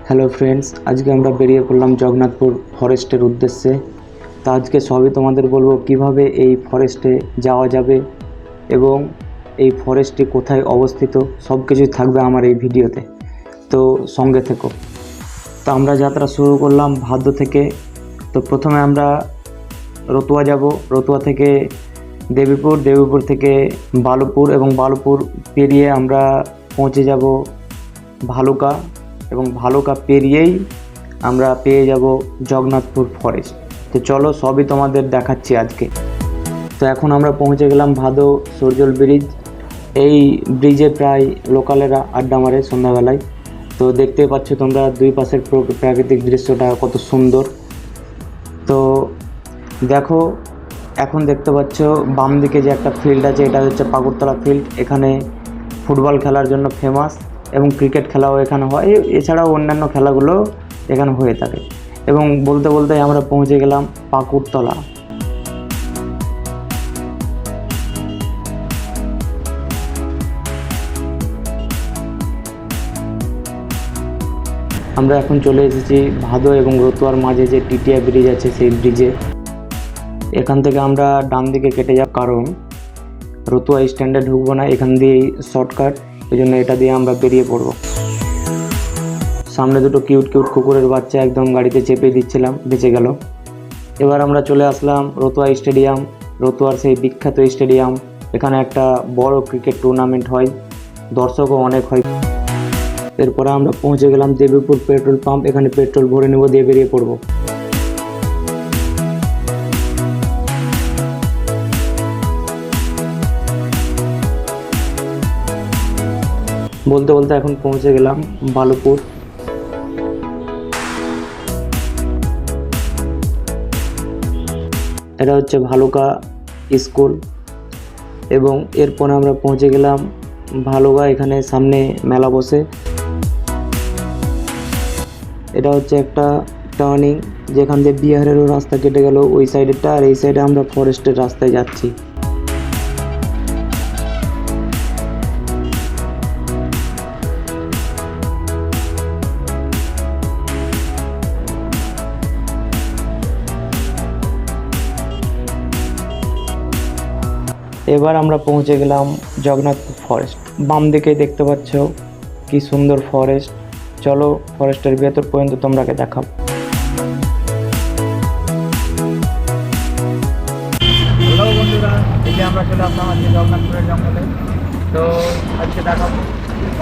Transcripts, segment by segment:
Hello friends, আজকে আমরা বেরিয়ে পড়লাম জগন্নাথপুর ফরেস্টের উদ্দেশ্যে। তো আজকে সবই তোমাদের বলবো কিভাবে এই ফরেস্টে যাওয়া যাবে এবং এই ফরেস্টটি কোথায় অবস্থিত, সব কিছুই থাকবে আমার এই ভিডিওতে। তো সঙ্গে থেকো। তো আমরা যাত্রা শুরু করলাম ভাদ্র থেকে। তো প্রথমে আমরা রতুয়া যাব, রতুয়া থেকে দেবীপুর, দেবীপুর থেকে বালুপুর এবং বালুপুর পেরিয়ে আমরা পৌঁছে যাব ভালুকা এবং ভালুকা পেরিয়েই আমরা পেয়ে যাব জগন্নাথপুর ফরেস্ট। তো চলো সবই তোমাদের দেখাচ্ছি আজকে। তো এখন আমরা পৌঁছে গেলাম ভাদো সরজল ব্রিজ। এই ব্রিজে প্রায় লোকালেরা আড্ডা মারে সন্ধ্যাবেলায়। তো দেখতেই পাচ্ছ তোমরা দুই পাশের প্রাকৃতিক দৃশ্যটা কত সুন্দর। তো দেখো, এখন দেখতে পাচ্ছ বাম দিকে যে একটা ফিল্ড আছে, এটা হচ্ছে পাকুড়তলা ফিল্ড। এখানে ফুটবল খেলার জন্য ফেমাস এবং ক্রিকেট খেলাও এখানে হয়, এছাড়াও অন্যান্য খেলাগুলো এখানে হয়ে থাকে। এবং বলতে বলতে আমরা পৌঁছে গেলাম পাকুড়তলা। আমরা এখন চলে এসেছি ভাদো এবং রতুয়ার মাঝে যে টিটিয়া ব্রিজ আছে সেই ব্রিজে। এখান থেকে আমরা ডান দিকে কেটে যাব, কারণ রতুয়া স্ট্যান্ডে ঢুকবো না, এখান দিয়েই শর্টকাট, এই জন্য এটা দিয়ে আমরা বেরিয়ে পড়ব। সামনে দুটো কিউট কিউট কুকুরের বাচ্চা একদম গাড়িতে চেপে দিচ্ছিলাম, বেঁচে গেল। এবার আমরা চলে আসলাম রতুয়া স্টেডিয়াম, রতুয়ার সেই বিখ্যাত স্টেডিয়াম। এখানে একটা বড় ক্রিকেট টুর্নামেন্ট হয়, দর্শকও অনেক হয়। এরপরে আমরা পৌঁছে গেলাম দেবীপুর পেট্রোল পাম্প। এখানে পেট্রোল ভরে নেব, দিয়ে বেরিয়ে পড়ব। বলতে বলতে এখন পৌঁছে গেলাম বালুপুর। এটা হচ্ছে ভালুকা স্কুল এবং এরপরে আমরা পৌঁছে গেলাম ভালুকা। এখানে সামনে মেলা বসে। এটা হচ্ছে একটা টার্নিং, যেখান দিয়ে বিহারেরও রাস্তা কেটে গেল ওই সাইডেরটা, আর এই সাইডে আমরা ফরেস্টের রাস্তায় যাচ্ছি। এবার আমরা পৌঁছে গেলাম জগন্নাথপুর ফরেস্ট। বাম দিকে দেখতে পাচ্ছ কি সুন্দর ফরেস্ট। চলো ফরেস্টের ভেতর পর্যন্ত তোমরাকে দেখাবো। হ্যালো বন্ধুরা, এই যে আমরা চলে আসলাম আজকে জগন্নাথপুরের জঙ্গলে। তো আজকে দেখাবো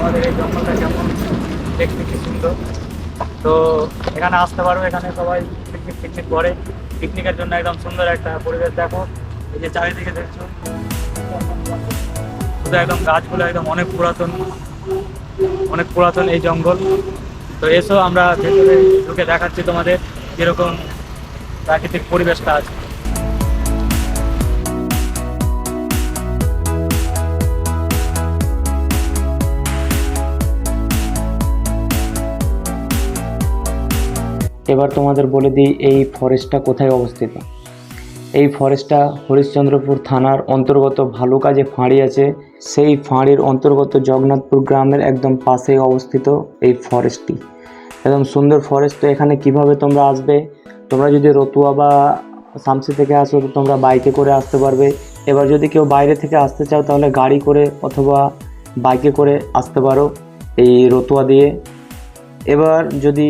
আমাদের এই জঙ্গলটা কেমন দেখতে, কি সুন্দর। তো এখানে আসতে পারবো, এখানে সবাই পিকনিক করে। পিকনিকের জন্য একদম সুন্দর একটা পরিবেশ। দেখো এই যে চারিদিকে দেখছো, শুধু একদম গাছগুলো একদম অনেক পুরাতন এই জঙ্গল। তো এসো আমরা ভেতরে ঢুকে দেখাচ্ছি তোমাদের যেরকম প্রাকৃতিক পরিবেশটা আছে। এবার তোমাদের বলে দিই এই ফরেস্টটা কোথায় অবস্থিত। এই ফরেস্টটা হরিশ্চন্দ্রপুর থানার অন্তর্গত ভালুকা যে ফাঁড়ি আছে, সেই ফাঁড়ির অন্তর্গত জগন্নাথপুর গ্রামের একদম পাশেই অবস্থিত এই ফরেস্টটি। একদম সুন্দর ফরেস্ট। তো এখানে কিভাবে তোমরা আসবে, তোমরা যদি রতুয়া বা শামসি থেকে আসো তো তোমরা বাইকে করে আসতে পারবে। এবার যদি কেউ বাইরে থেকে আসতে চাও তাহলে গাড়ি করে অথবা বাইকে করে আসতে পারো এই রতুয়া দিয়ে। এবার যদি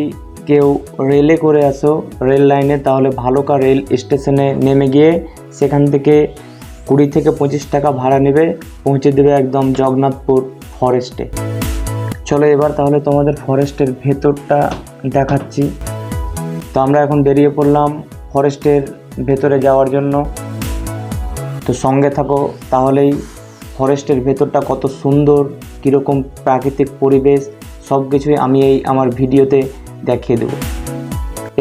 কেউ রেলে করে আসো, রেল লাইনে, তাহলে ভালুকা রেল স্টেশনে নেমে গিয়ে সেখান থেকে 20 থেকে 25 টাকা ভাড়া নেবে, পৌঁছে দেবে একদম জগন্নাথপুর ফরেস্টে। চলো এবার তাহলে তোমাদের ফরেস্টের ভেতরটা দেখাচ্ছি। তো আমরা এখন বেরিয়ে পড়লাম ফরেস্টের ভেতরে যাওয়ার জন্য। তো সঙ্গে থাকো, তাহলেই ফরেস্টের ভেতরটা কত সুন্দর, কীরকম প্রাকৃতিক পরিবেশ, সব কিছুই আমি এই আমার ভিডিওতে দেখিয়ে দেব।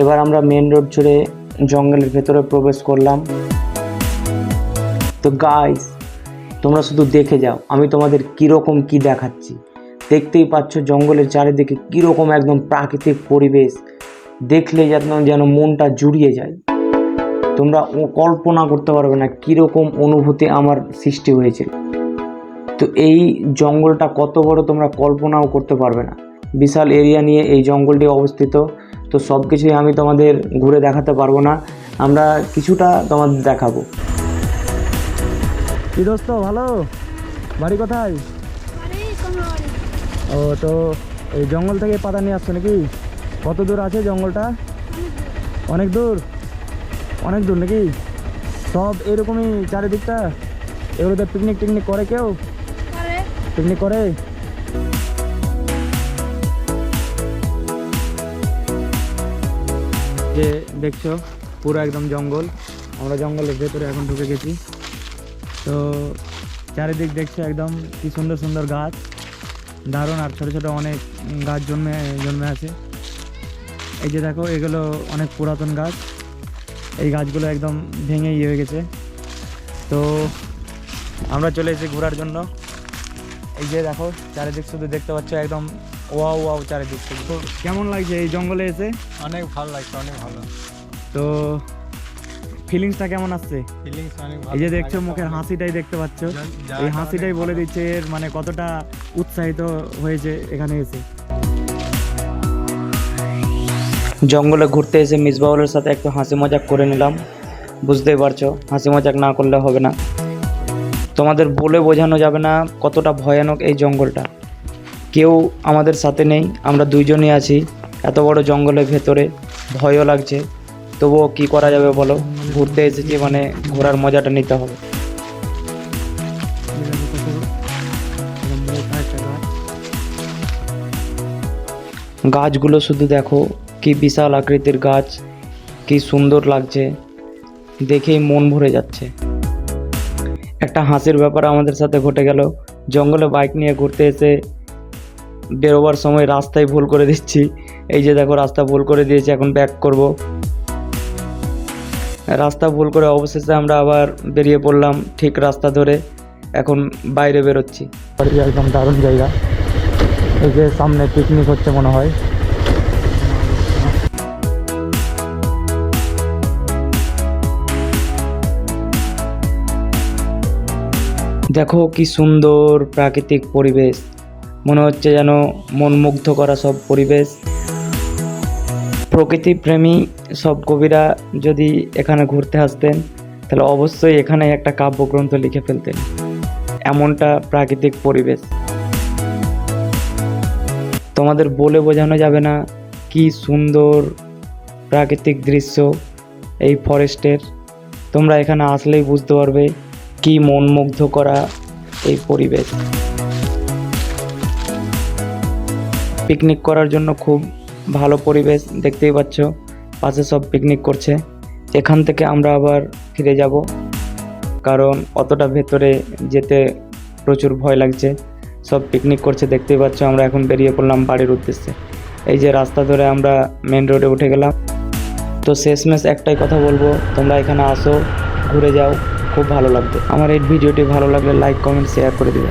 এবার আমরা মেন রোড ছেড়ে জঙ্গলের ভেতরে প্রবেশ করলাম। তো গাইস, তোমরা শুধু দেখে যাও আমি তোমাদের কীরকম কি দেখাচ্ছি। দেখতেই পাচ্ছ জঙ্গলের চারিদিকে কীরকম একদম প্রাকৃতিক পরিবেশ, দেখলে যেন মনটা জুড়িয়ে যায়। তোমরা কল্পনা করতে পারবে না কীরকম অনুভূতি আমার সৃষ্টি হয়েছিল। তো এই জঙ্গলটা কত বড় তোমরা কল্পনাও করতে পারবে না। বিশাল এরিয়া নিয়ে এই জঙ্গলটি অবস্থিত। তো সব কিছুই আমি তোমাদের ঘুরে দেখাতে পারবো না, আমরা কিছুটা তোমাদের দেখাবো। কি দোস্ত, ভালো? বাড়ি কোথায়? ও, তো এই জঙ্গল থেকে পাতা নিয়ে আসছো নাকি? কত দূর আছে জঙ্গলটা? অনেক দূর, অনেক দূর নাকি? সব এরকমই চারিদিকটা? এগুলোতে পিকনিক টিকনিক করে কেউ? পিকনিক করে? যে দেখছো পুরো একদম জঙ্গল, আমরা জঙ্গলের ভেতরে এখন ঢুকে গেছি। তো চারিদিক দেখছো একদম কি সুন্দর সুন্দর গাছ, দারুণ। আর ছোটো ছোটো অনেক গাছ জন্মে আছে। এই যে দেখো, এগুলো অনেক পুরাতন গাছ, এই গাছগুলো একদম ভেঙে হয়ে গেছে। তো আমরা চলে এসেছি ঘোরার জন্য। এই যে দেখো চারিদিক শুধু দেখতে পাচ্ছ একদম ওয়াও ওয়াও চারিদিক। তো কেমন লাগছে এই জঙ্গলে এসে? অনেক ভালো লাগছে, অনেক ভালো। তো ফিলিংসটা কেমন আসছে? ফিলিংস অনেক ভালো। এই যে দেখছো মুখের হাসিটাই দেখতে পাচ্ছ, এই হাসিটাই বলে দিচ্ছে এর মানে কতটা উৎসাহিত হয়েছে এখানে এসে। জঙ্গলে ঘুরতে এসে মিসবাউলের সাথে একটু হাসি মজাক করে নিলাম। বুঝতেই পারছো, হাসি মজাক না করলে হবে না। তোমাদের বলে বোঝানো যাবে না কতটা ভয়ানক এই জঙ্গলটা। কেউ আমাদের সাথে নেই, আমরা দুইজনই আছি এত বড় জঙ্গলের ভেতরে। ভয়ও লাগছে, তবুও কি করা যাবে বলো, ঘুরতে এসেছি মানে ঘোরার মজাটা নিতে হবে। গাছগুলো শুধু দেখো, কি বিশাল আকৃতির গাছ, কি সুন্দর লাগছে, দেখেই মন ভরে যাচ্ছে। একটা হাসির ব্যাপার আমাদের সাথে ঘটে গেল। জঙ্গলে বাইক নিয়ে ঘুরতে এসে বেরোবার সময় রাস্তায় ভুল করে দিচ্ছি। এই যে দেখো রাস্তা ভুল করে দিয়েছি, এখন ব্যাক করব। রাস্তা ভুল করে অবশেষে আমরা আবার বেরিয়ে পড়লাম ঠিক রাস্তা ধরে, এখন বাইরে বেরোচ্ছি। একদম দারুণ জায়গা, এই যে সামনে পিকনিক হচ্ছে মনে হয়। দেখো কি সুন্দর প্রাকৃতিক পরিবেশ, মনে হচ্ছে যেন মন মুগ্ধ করা সব পরিবেশ। প্রকৃতি প্রেমী সব কবিরা যদি এখানে ঘুরতে আসতেন তাহলে অবশ্যই এখানে একটা কাব্যগ্রন্থ লিখে ফেলতেন, এমনটা প্রাকৃতিক পরিবেশ। তোমাদের বলে বোঝানো যাবে না কি সুন্দর প্রাকৃতিক দৃশ্য এই ফরেস্টের। তোমরা এখানে আসলেই বুঝতে পারবে কি মন মুগ্ধ করা এই পরিবেশ। পিকনিক করার জন্য খুব ভালো পরিবেশ, দেখতেই পাচ্ছ পাশে সব পিকনিক করছে। এখান থেকে আমরা আবার ফিরে যাব, কারণ অতটা ভেতরে যেতে প্রচুর ভয় লাগছে। সব পিকনিক করছে দেখতেই পাচ্ছ। আমরা এখন বেরিয়ে পড়লাম বাড়ির উদ্দেশ্যে। এই যে রাস্তা ধরে আমরা মেন রোডে উঠে গেলাম। তো শেষমেশ একটাই কথা বলবো, তোমরা এখানে আসো, ঘুরে যাও, খুব ভালো লাগবে। আমার এই ভিডিওটি ভালো লাগলে লাইক কমেন্ট শেয়ার করে দিবে।